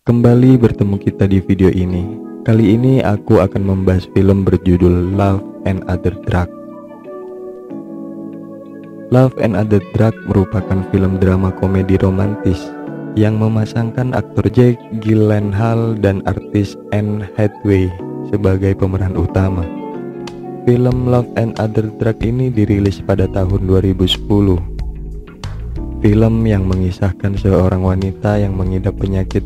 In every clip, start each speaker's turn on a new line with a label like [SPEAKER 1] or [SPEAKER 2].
[SPEAKER 1] Kembali bertemu kita di video ini. Kali ini aku akan membahas film berjudul Love and Other Drugs. Love and Other Drugs merupakan film drama komedi romantis yang memasangkan aktor Jake Gyllenhaal dan artis Anne Hathaway sebagai pemeran utama. Film Love and Other Drugs ini dirilis pada tahun 2010. Film yang mengisahkan seorang wanita yang mengidap penyakit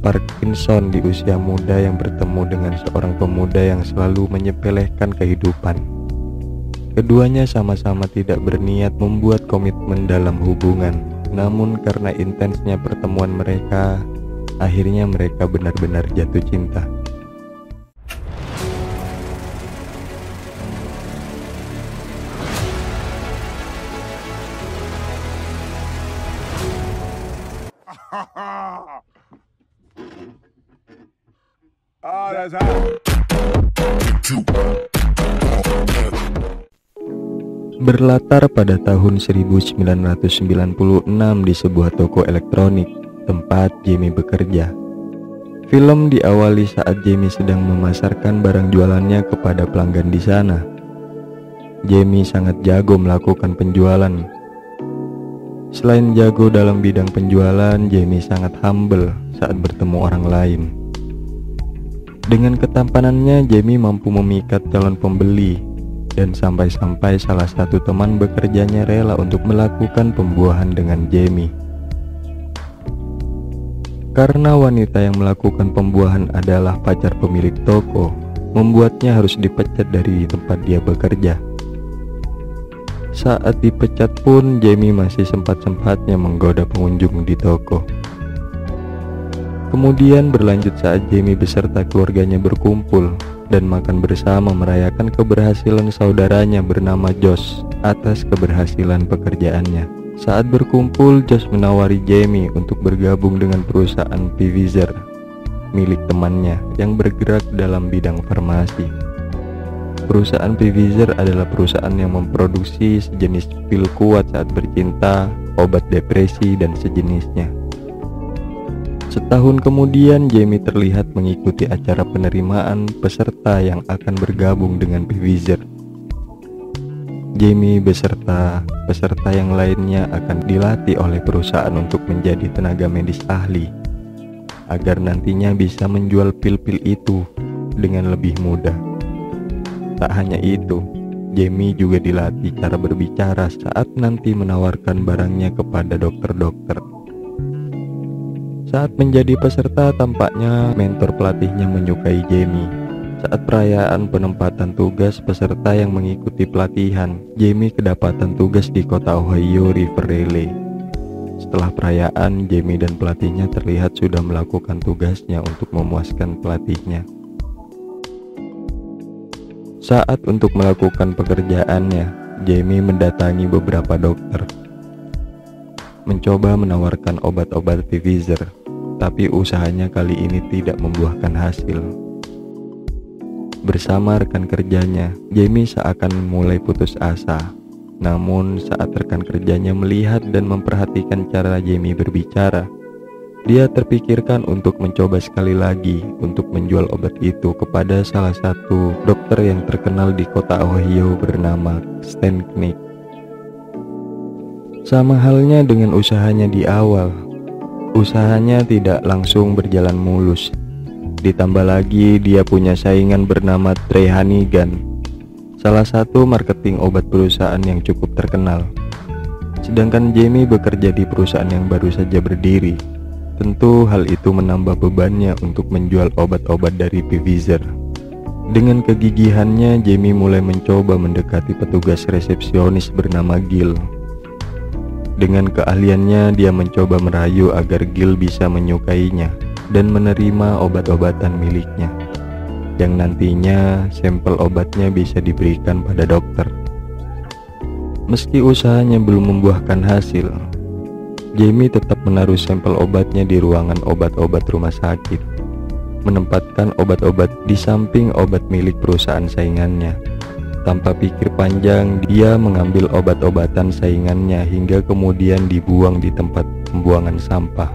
[SPEAKER 1] Parkinson di usia muda yang bertemu dengan seorang pemuda yang selalu menyepelekan kehidupan. Keduanya sama-sama tidak berniat membuat komitmen dalam hubungan, namun karena intensnya pertemuan mereka, akhirnya mereka benar-benar jatuh cinta. Berlatar pada tahun 1996 di sebuah toko elektronik tempat Jamie bekerja. Film diawali saat Jamie sedang memasarkan barang jualannya kepada pelanggan di sana. Jamie sangat jago melakukan penjualan. Selain jago dalam bidang penjualan, Jamie sangat humble saat bertemu orang lain. Dengan ketampanannya, Jamie mampu memikat calon pembeli, dan sampai-sampai salah satu teman bekerjanya rela untuk melakukan pembuahan dengan Jamie. Karena wanita yang melakukan pembuahan adalah pacar pemilik toko, membuatnya harus dipecat dari tempat dia bekerja. Saat dipecat pun, Jamie masih sempat-sempatnya menggoda pengunjung di toko. Kemudian berlanjut saat Jamie beserta keluarganya berkumpul dan makan bersama merayakan keberhasilan saudaranya bernama Josh atas keberhasilan pekerjaannya. Saat berkumpul, Josh menawari Jamie untuk bergabung dengan perusahaan Pfizer milik temannya yang bergerak dalam bidang farmasi. Perusahaan Pfizer adalah perusahaan yang memproduksi sejenis pil kuat saat bercinta, obat depresi, dan sejenisnya. Setahun kemudian, Jamie terlihat mengikuti acara penerimaan peserta yang akan bergabung dengan Pfizer. Jamie beserta peserta yang lainnya akan dilatih oleh perusahaan untuk menjadi tenaga medis ahli, agar nantinya bisa menjual pil-pil itu dengan lebih mudah. Tak hanya itu, Jamie juga dilatih cara berbicara saat nanti menawarkan barangnya kepada dokter-dokter. Saat menjadi peserta, tampaknya mentor pelatihnya menyukai Jamie. Saat perayaan penempatan tugas peserta yang mengikuti pelatihan, Jamie kedapatan tugas di kota Ohio River Raleigh. Setelah perayaan, Jamie dan pelatihnya terlihat sudah melakukan tugasnya untuk memuaskan pelatihnya. Saat untuk melakukan pekerjaannya, Jamie mendatangi beberapa dokter, mencoba menawarkan obat-obat Pfizer, tapi usahanya kali ini tidak membuahkan hasil. Bersama rekan kerjanya, Jamie seakan mulai putus asa. Namun saat rekan kerjanya melihat dan memperhatikan cara Jamie berbicara, dia terpikirkan untuk mencoba sekali lagi untuk menjual obat itu kepada salah satu dokter yang terkenal di kota Ohio bernama Stan Knight. Sama halnya dengan usahanya di awal, usahanya tidak langsung berjalan mulus. Ditambah lagi dia punya saingan bernama Trey Hannigan, salah satu marketing obat perusahaan yang cukup terkenal. Sedangkan Jamie bekerja di perusahaan yang baru saja berdiri. Tentu hal itu menambah bebannya untuk menjual obat-obat dari Pfizer. Dengan kegigihannya, Jamie mulai mencoba mendekati petugas resepsionis bernama Gil. Dengan keahliannya, dia mencoba merayu agar Gil bisa menyukainya dan menerima obat-obatan miliknya, yang nantinya sampel obatnya bisa diberikan pada dokter. Meski usahanya belum membuahkan hasil, Jamie tetap menaruh sampel obatnya di ruangan obat-obat rumah sakit, menempatkan obat-obat di samping obat milik perusahaan saingannya. Tanpa pikir panjang, dia mengambil obat-obatan saingannya hingga kemudian dibuang di tempat pembuangan sampah.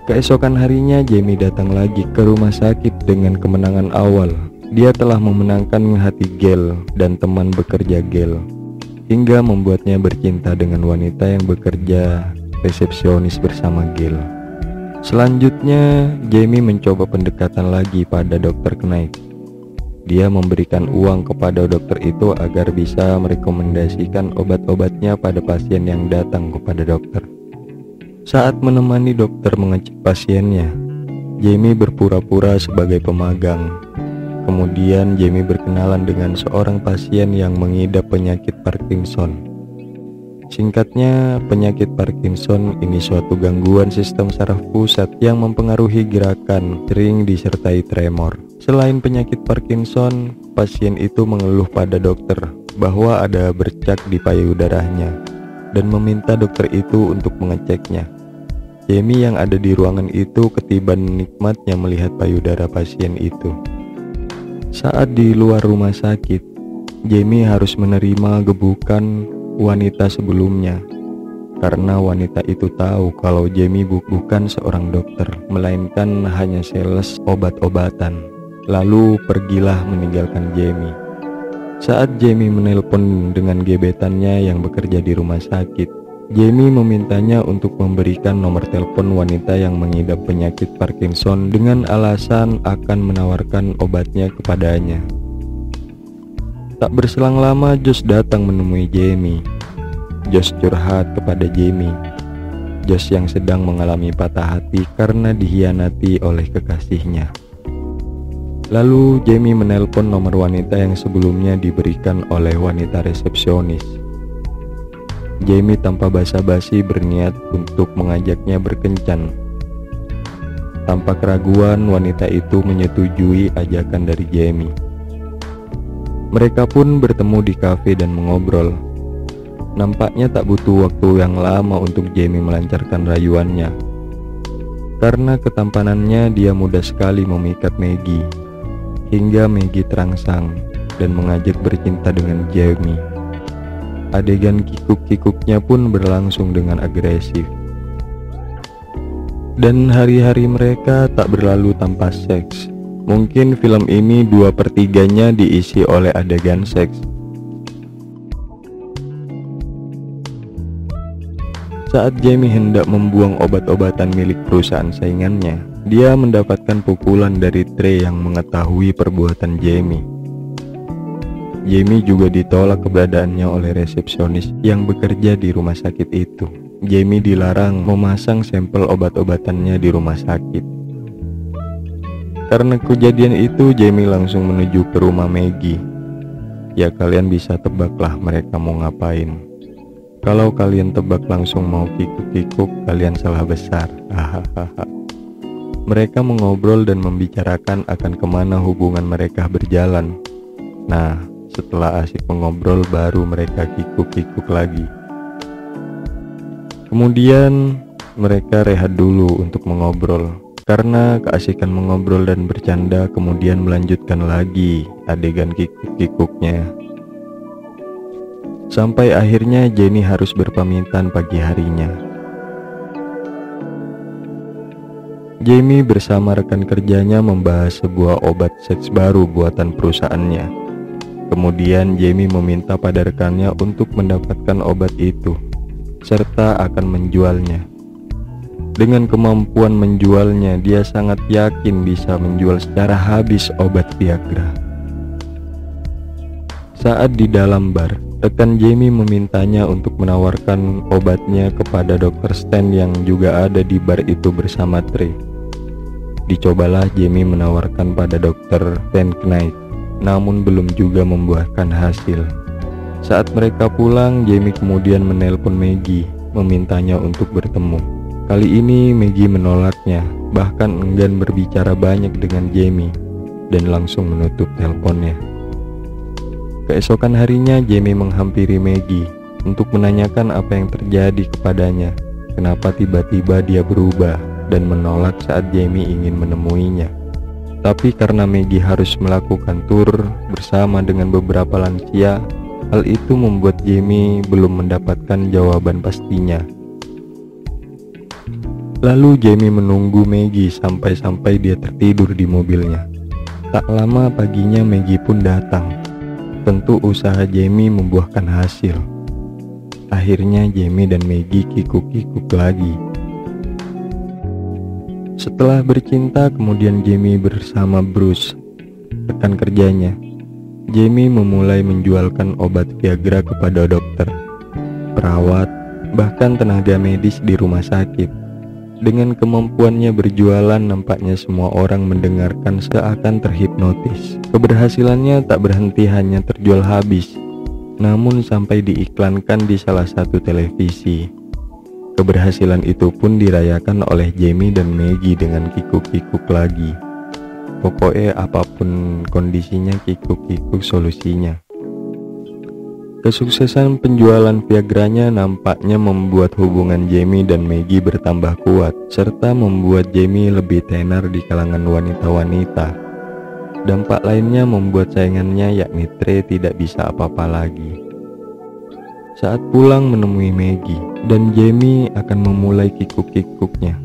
[SPEAKER 1] Keesokan harinya Jamie datang lagi ke rumah sakit dengan kemenangan awal. Dia telah memenangkan hati Gail dan teman bekerja Gail, hingga membuatnya bercinta dengan wanita yang bekerja resepsionis bersama Gail. Selanjutnya, Jamie mencoba pendekatan lagi pada Dr. Knight. Dia memberikan uang kepada dokter itu agar bisa merekomendasikan obat-obatnya pada pasien yang datang kepada dokter. Saat menemani dokter mengecek pasiennya, Jamie berpura-pura sebagai pemagang. Kemudian Jamie berkenalan dengan seorang pasien yang mengidap penyakit Parkinson. Singkatnya, penyakit Parkinson ini suatu gangguan sistem saraf pusat yang mempengaruhi gerakan, sering disertai tremor. Selain penyakit Parkinson, pasien itu mengeluh pada dokter bahwa ada bercak di payudaranya dan meminta dokter itu untuk mengeceknya. Jamie yang ada di ruangan itu ketiban nikmatnya melihat payudara pasien itu. Saat di luar rumah sakit, Jamie harus menerima gebukan wanita sebelumnya karena wanita itu tahu kalau Jamie bukan seorang dokter, melainkan hanya sales obat-obatan. Lalu pergilah meninggalkan Jamie. Saat Jamie menelpon dengan gebetannya yang bekerja di rumah sakit, Jamie memintanya untuk memberikan nomor telepon wanita yang mengidap penyakit Parkinson dengan alasan akan menawarkan obatnya kepadanya. Tak berselang lama, Josh datang menemui Jamie. Josh curhat kepada Jamie. Josh yang sedang mengalami patah hati karena dikhianati oleh kekasihnya. Lalu Jamie menelpon nomor wanita yang sebelumnya diberikan oleh wanita resepsionis. Jamie tanpa basa-basi berniat untuk mengajaknya berkencan. Tanpa keraguan, wanita itu menyetujui ajakan dari Jamie. Mereka pun bertemu di kafe dan mengobrol. Nampaknya tak butuh waktu yang lama untuk Jamie melancarkan rayuannya. Karena ketampanannya, dia mudah sekali memikat Maggie, hingga Maggie terangsang dan mengajak bercinta dengan Jamie. Adegan kikuk-kikuknya pun berlangsung dengan agresif. Dan hari-hari mereka tak berlalu tanpa seks. Mungkin film ini 2/3-nya diisi oleh adegan seks. Saat Jamie hendak membuang obat-obatan milik perusahaan saingannya, dia mendapatkan pukulan dari Trey yang mengetahui perbuatan Jamie. Jamie juga ditolak keberadaannya oleh resepsionis yang bekerja di rumah sakit itu. Jamie dilarang memasang sampel obat-obatannya di rumah sakit. Karena kejadian itu, Jamie langsung menuju ke rumah Maggie. Ya, kalian bisa tebaklah mereka mau ngapain. Kalau kalian tebak langsung mau kikuk-kikuk, kalian salah besar. Hahaha. Mereka mengobrol dan membicarakan akan kemana hubungan mereka berjalan. Nah, setelah asik mengobrol baru mereka kikuk-kikuk lagi. Kemudian mereka rehat dulu untuk mengobrol. Karena keasikan mengobrol dan bercanda, kemudian melanjutkan lagi adegan kikuk-kikuknya. Sampai akhirnya Jenny harus berpamitan pagi harinya. Jamie bersama rekan kerjanya membahas sebuah obat seks baru buatan perusahaannya. Kemudian Jamie meminta pada rekannya untuk mendapatkan obat itu, serta akan menjualnya. Dengan kemampuan menjualnya, dia sangat yakin bisa menjual secara habis obat Viagra. Saat di dalam bar, rekan Jamie memintanya untuk menawarkan obatnya kepada Dr. Stan yang juga ada di bar itu bersama Trey. Dicobalah Jamie menawarkan pada Dr. Stan Knight, namun belum juga membuahkan hasil. Saat mereka pulang, Jamie kemudian menelpon Maggie, memintanya untuk bertemu. Kali ini Maggie menolaknya, bahkan enggan berbicara banyak dengan Jamie, dan langsung menutup teleponnya. Keesokan harinya, Jamie menghampiri Maggie untuk menanyakan apa yang terjadi kepadanya. Kenapa tiba-tiba dia berubah dan menolak saat Jamie ingin menemuinya. Tapi karena Maggie harus melakukan tur bersama dengan beberapa lansia, hal itu membuat Jamie belum mendapatkan jawaban pastinya. Lalu Jamie menunggu Maggie sampai dia tertidur di mobilnya. Tak lama paginya Maggie pun datang. Tentu usaha Jamie membuahkan hasil. Akhirnya Jamie dan Maggie kikuk-kikuk lagi. Setelah bercinta, kemudian Jamie bersama Bruce, rekan kerjanya. Jamie memulai menjualkan obat Viagra kepada dokter, perawat, bahkan tenaga medis di rumah sakit. Dengan kemampuannya berjualan, nampaknya semua orang mendengarkan seakan terhipnotis. Keberhasilannya tak berhenti hanya terjual habis, namun sampai diiklankan di salah satu televisi. Keberhasilan itu pun dirayakan oleh Jamie dan Maggie dengan kikuk-kikuk lagi. Pokoknya apapun kondisinya, kikuk-kikuk solusinya. Kesuksesan penjualan Viagranya nampaknya membuat hubungan Jamie dan Maggie bertambah kuat, serta membuat Jamie lebih tenar di kalangan wanita-wanita. Dampak lainnya membuat saingannya yakni Trey tidak bisa apa-apa lagi. Saat pulang menemui Maggie, dan Jamie akan memulai kikuk-kikuknya.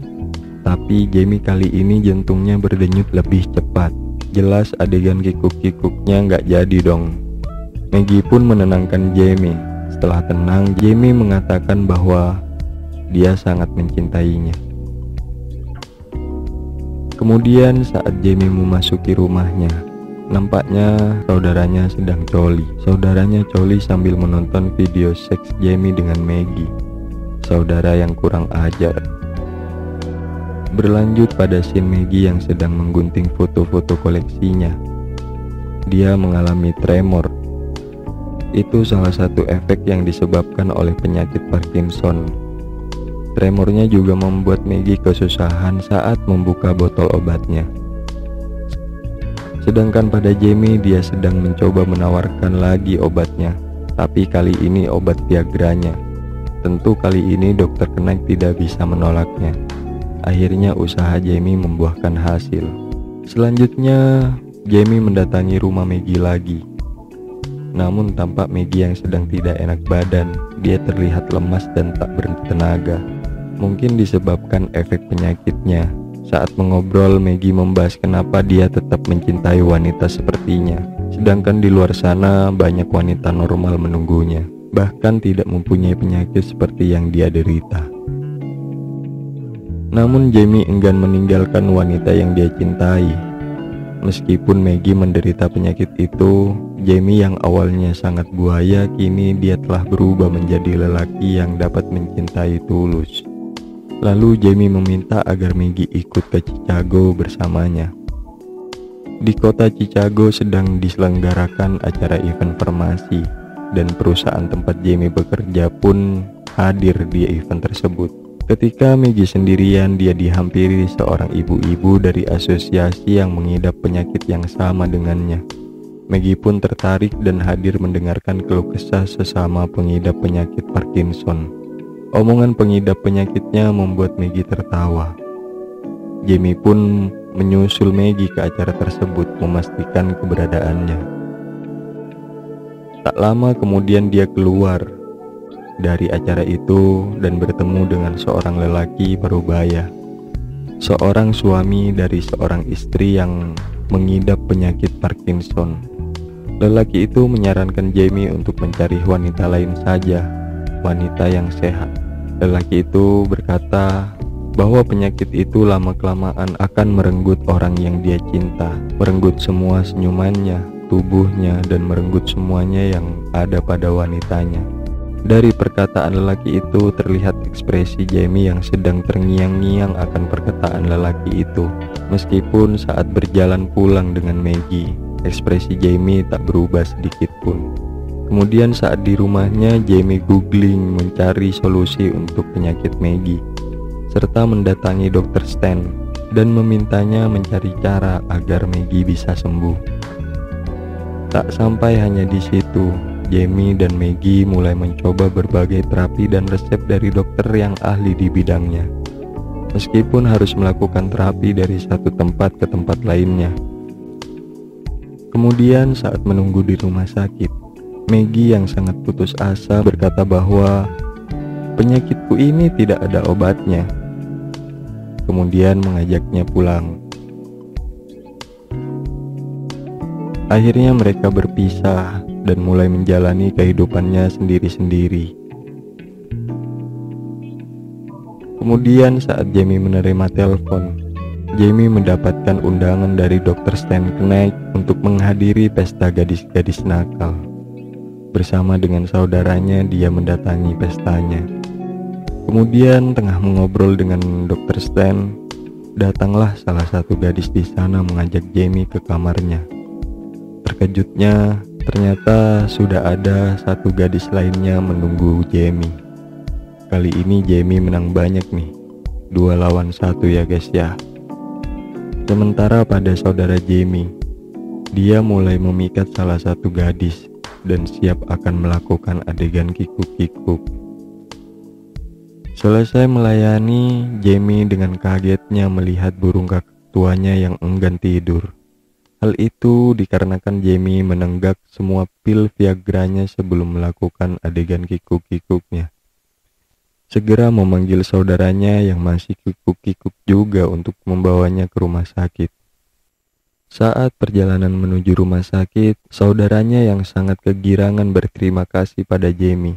[SPEAKER 1] Tapi Jamie kali ini jantungnya berdenyut lebih cepat. Jelas adegan kikuk-kikuknya nggak jadi dong. Maggie pun menenangkan Jamie. Setelah tenang, Jamie mengatakan bahwa dia sangat mencintainya. Kemudian saat Jamie memasuki rumahnya, nampaknya saudaranya sedang coli. Saudaranya coli sambil menonton video seks Jamie dengan Maggie. Saudara yang kurang ajar. Berlanjut pada scene Maggie yang sedang menggunting foto-foto koleksinya. Dia mengalami tremor. Itu salah satu efek yang disebabkan oleh penyakit Parkinson. Tremornya juga membuat Maggie kesusahan saat membuka botol obatnya. Sedangkan pada Jamie, dia sedang mencoba menawarkan lagi obatnya, tapi kali ini obat Viagranya. Tentu kali ini Dr. Knight tidak bisa menolaknya. Akhirnya usaha Jamie membuahkan hasil. Selanjutnya, Jamie mendatangi rumah Maggie lagi. Namun tampak Maggie yang sedang tidak enak badan. Dia terlihat lemas dan tak bertenaga. Mungkin disebabkan efek penyakitnya. Saat mengobrol, Maggie membahas kenapa dia tetap mencintai wanita sepertinya. Sedangkan di luar sana banyak wanita normal menunggunya, bahkan tidak mempunyai penyakit seperti yang dia derita. Namun Jamie enggan meninggalkan wanita yang dia cintai. Meskipun Maggie menderita penyakit itu, Jamie yang awalnya sangat buaya, kini dia telah berubah menjadi lelaki yang dapat mencintai tulus. Lalu Jamie meminta agar Maggie ikut ke Chicago bersamanya. Di kota Chicago sedang diselenggarakan acara event farmasi, dan perusahaan tempat Jamie bekerja pun hadir di event tersebut. Ketika Maggie sendirian, dia dihampiri seorang ibu-ibu dari asosiasi yang mengidap penyakit yang sama dengannya. Maggie pun tertarik dan hadir mendengarkan keluh kesah sesama pengidap penyakit Parkinson. Omongan pengidap penyakitnya membuat Maggie tertawa. Jamie pun menyusul Maggie ke acara tersebut, memastikan keberadaannya. Tak lama kemudian dia keluar dari acara itu dan bertemu dengan seorang lelaki parubaya, seorang suami dari seorang istri yang mengidap penyakit Parkinson. Lelaki itu menyarankan Jamie untuk mencari wanita lain saja, wanita yang sehat. Lelaki itu berkata bahwa penyakit itu lama-kelamaan akan merenggut orang yang dia cinta, merenggut semua senyumannya, tubuhnya, dan merenggut semuanya yang ada pada wanitanya. Dari perkataan lelaki itu terlihat ekspresi Jamie yang sedang terngiang-ngiang akan perkataan lelaki itu. Meskipun saat berjalan pulang dengan Maggie, ekspresi Jamie tak berubah sedikit pun. Kemudian saat di rumahnya, Jamie googling mencari solusi untuk penyakit Maggie, serta mendatangi Dr. Stan dan memintanya mencari cara agar Maggie bisa sembuh. Tak sampai hanya di situ, Jamie dan Maggie mulai mencoba berbagai terapi dan resep dari dokter yang ahli di bidangnya. Meskipun harus melakukan terapi dari satu tempat ke tempat lainnya. Kemudian saat menunggu di rumah sakit, Maggie yang sangat putus asa berkata bahwa penyakitku ini tidak ada obatnya. kemudian mengajaknya pulang. Akhirnya mereka berpisah dan mulai menjalani kehidupannya sendiri-sendiri. Kemudian saat Jamie menerima telepon, Jamie mendapatkan undangan dari Dr. Stan Knight untuk menghadiri pesta gadis-gadis nakal. Bersama dengan saudaranya, dia mendatangi pestanya. Kemudian tengah mengobrol dengan Dr. Stan, datanglah salah satu gadis di sana mengajak Jamie ke kamarnya. Terkejutnya, ternyata sudah ada satu gadis lainnya menunggu Jamie. Kali ini Jamie menang banyak nih, 2 lawan 1 ya guys ya. Sementara pada saudara Jamie, dia mulai memikat salah satu gadis dan siap akan melakukan adegan kikuk-kikuk. Selesai melayani, Jamie dengan kagetnya melihat burung kakak tuanya yang enggan tidur. Hal itu dikarenakan Jamie menenggak semua pil Viagranya sebelum melakukan adegan kikuk-kikuknya. Segera memanggil saudaranya yang masih kikuk-kikuk juga untuk membawanya ke rumah sakit. Saat perjalanan menuju rumah sakit, saudaranya yang sangat kegirangan berterima kasih pada Jamie.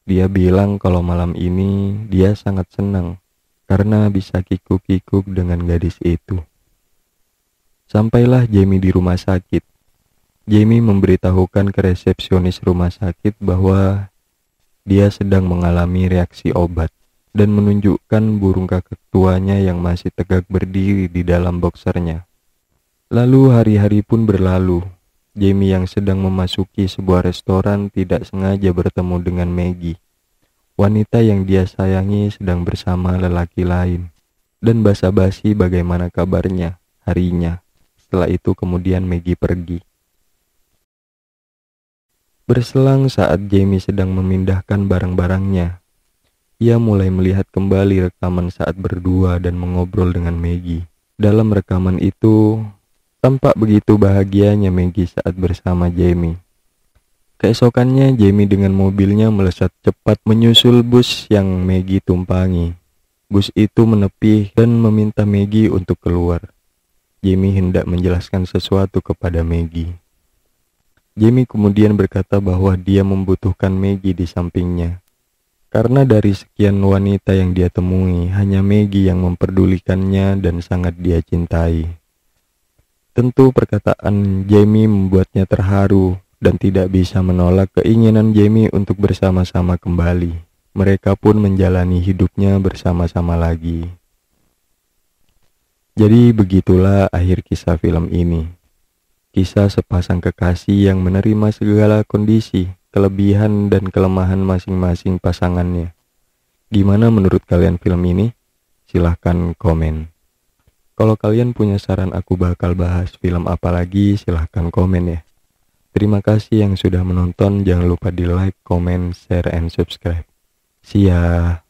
[SPEAKER 1] Dia bilang kalau malam ini dia sangat senang karena bisa kikuk-kikuk dengan gadis itu. Sampailah Jamie di rumah sakit. Jamie memberitahukan ke resepsionis rumah sakit bahwa dia sedang mengalami reaksi obat dan menunjukkan burung kakak tuanya yang masih tegak berdiri di dalam boxernya. Lalu hari-hari pun berlalu. Jamie yang sedang memasuki sebuah restoran tidak sengaja bertemu dengan Maggie. Wanita yang dia sayangi sedang bersama lelaki lain dan basa-basi bagaimana kabarnya harinya. Setelah itu kemudian Maggie pergi. Berselang saat Jamie sedang memindahkan barang-barangnya, ia mulai melihat kembali rekaman saat berdua dan mengobrol dengan Maggie. Dalam rekaman itu, tampak begitu bahagianya Maggie saat bersama Jamie. Keesokannya Jamie dengan mobilnya melesat cepat menyusul bus yang Maggie tumpangi. Bus itu menepi dan meminta Maggie untuk keluar. Jamie hendak menjelaskan sesuatu kepada Maggie. Jamie kemudian berkata bahwa dia membutuhkan Maggie di sampingnya. Karena dari sekian wanita yang dia temui, hanya Maggie yang memperdulikannya dan sangat dia cintai. Tentu perkataan Jamie membuatnya terharu dan tidak bisa menolak keinginan Jamie untuk bersama-sama kembali. Mereka pun menjalani hidupnya bersama-sama lagi. Jadi begitulah akhir kisah film ini. Kisah sepasang kekasih yang menerima segala kondisi, kelebihan dan kelemahan masing-masing pasangannya. Gimana menurut kalian film ini? Silahkan komen. Kalau kalian punya saran aku bakal bahas film apa lagi, silahkan komen ya. Terima kasih yang sudah menonton, jangan lupa di like, comment, share, and subscribe. See ya.